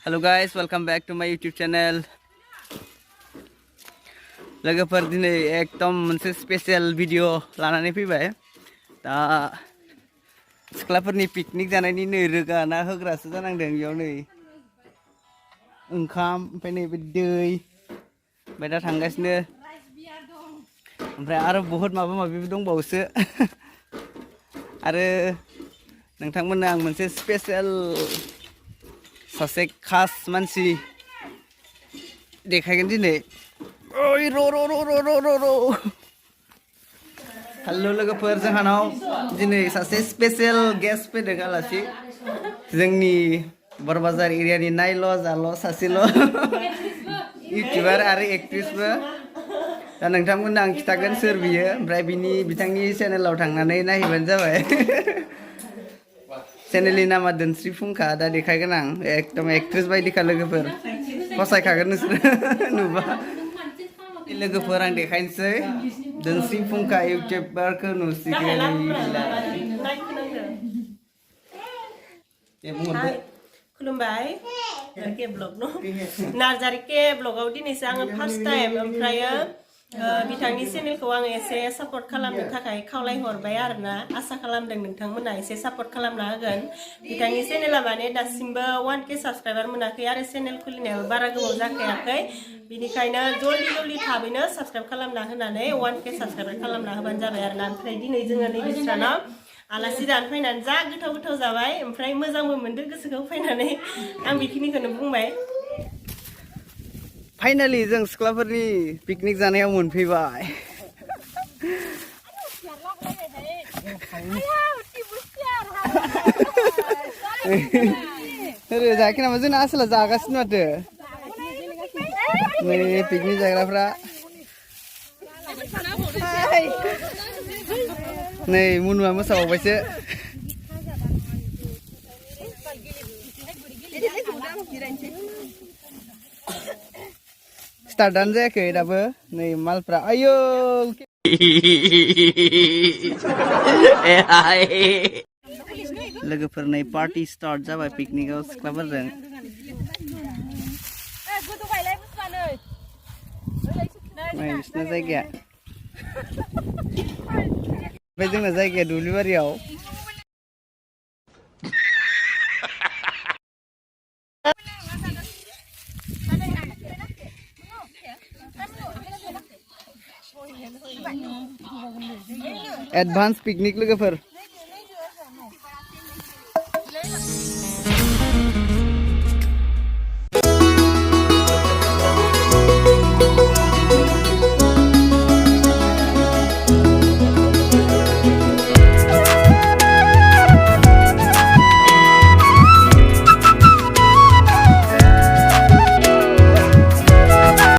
Hello guys, welcome back to my YouTube channel. लोगोफोर दिनै एकदम मोनसे स्पेशल भिडिअ लानानै फैबाय दा सिख्लाफोरनि पिकनिक जानायनि नै रोगाना होग्रासो जानांदों बेयाव नै ओंखाम ओमफ्राय नैबे दै ओमफ्राय दा थांगासिनो ओमफ्राय आरो बहुत माबा माबिबो दंबावोसो आरो नोंथांमोननो आं मोनसे स्पेशल सासे खास मानसि देखायगोन दिनै ओइ र' हेल' लोगोफोर जोंहानाव दिनै सासे स्पेशल गेस्ट फैदों आलासि जोंनि बरबाजार एरियानि नायल' जाल' सासेल' इउटिउबार आरो एक्ट्रिसबो दा नोंथांमोननो आं खिथागोन सोर बियो ओमफ्राय बिथांनि चेनेलाव थांनानै नायहैबानो जाबाय चेनेलनि नामा दोनस्रि फुंखा दा देखायगोन आं एकदम एक्ट्रिस बायदिखा लोगोफोर फसायखागोन नोंसोर नुबा लोगोफोर आं देखायनोसै दोनस्रि फुंखा इउटिउबारखौ नुसिगोन खुलुमबाय के ब्लग न नार्जारि के ब्लगाव दिनैसो आङो फार्स्ट टाइम ओमफ्रायो बिथांनि चेनेलखौ आङो एसे सापर्ट खालामनो थाखाय खावलायहरबाय आरोना आसा खालामदों नोंथांमोना एसे सापर्ट खालामना होगोन बिथांनि चेनेला माने दासिमबो 1K साबस्क्राइबार मोनाखै आरो चेनेल खुलिनायाबो बारा गोबाव जाखायाखै बिनिखायनो जल्दि थाबैनो साबस्क्राइब खालामना होनानै 1K साबस्क्राइबार खालामना होबानो जाबाय आरोना ओमफ्राय दिनै जोङो नैबे स्रानाव आलासि जानो फैनानै जा गोथाव जाबाय ओमफ्राय मोजांबो मोनदों गोसोखौ फैनानै आं बेखिनिखौनो बुंबाय फाइनालि जों सिख्लाफोरनि पिकनिक जानायाव मोनफैबाय जायाखै नामा जोंना आसोला जागासिनो माथो नै पिकनिक जाग्राफ्रा नै मुनुआ मोसाबावबायसो स्टार्टआनो जायाखै दाबो नै मालफ्रा आयौ लोगोफोर नै पार्टी स्टार्ट जाबाय पिकनिकआव सिख्लाफोरजों नै बिसिना जायगाया ओमफ्राय जोंना जायगाया दुब्लिबारियाव एडभान्स पिकनिक लोगोफोर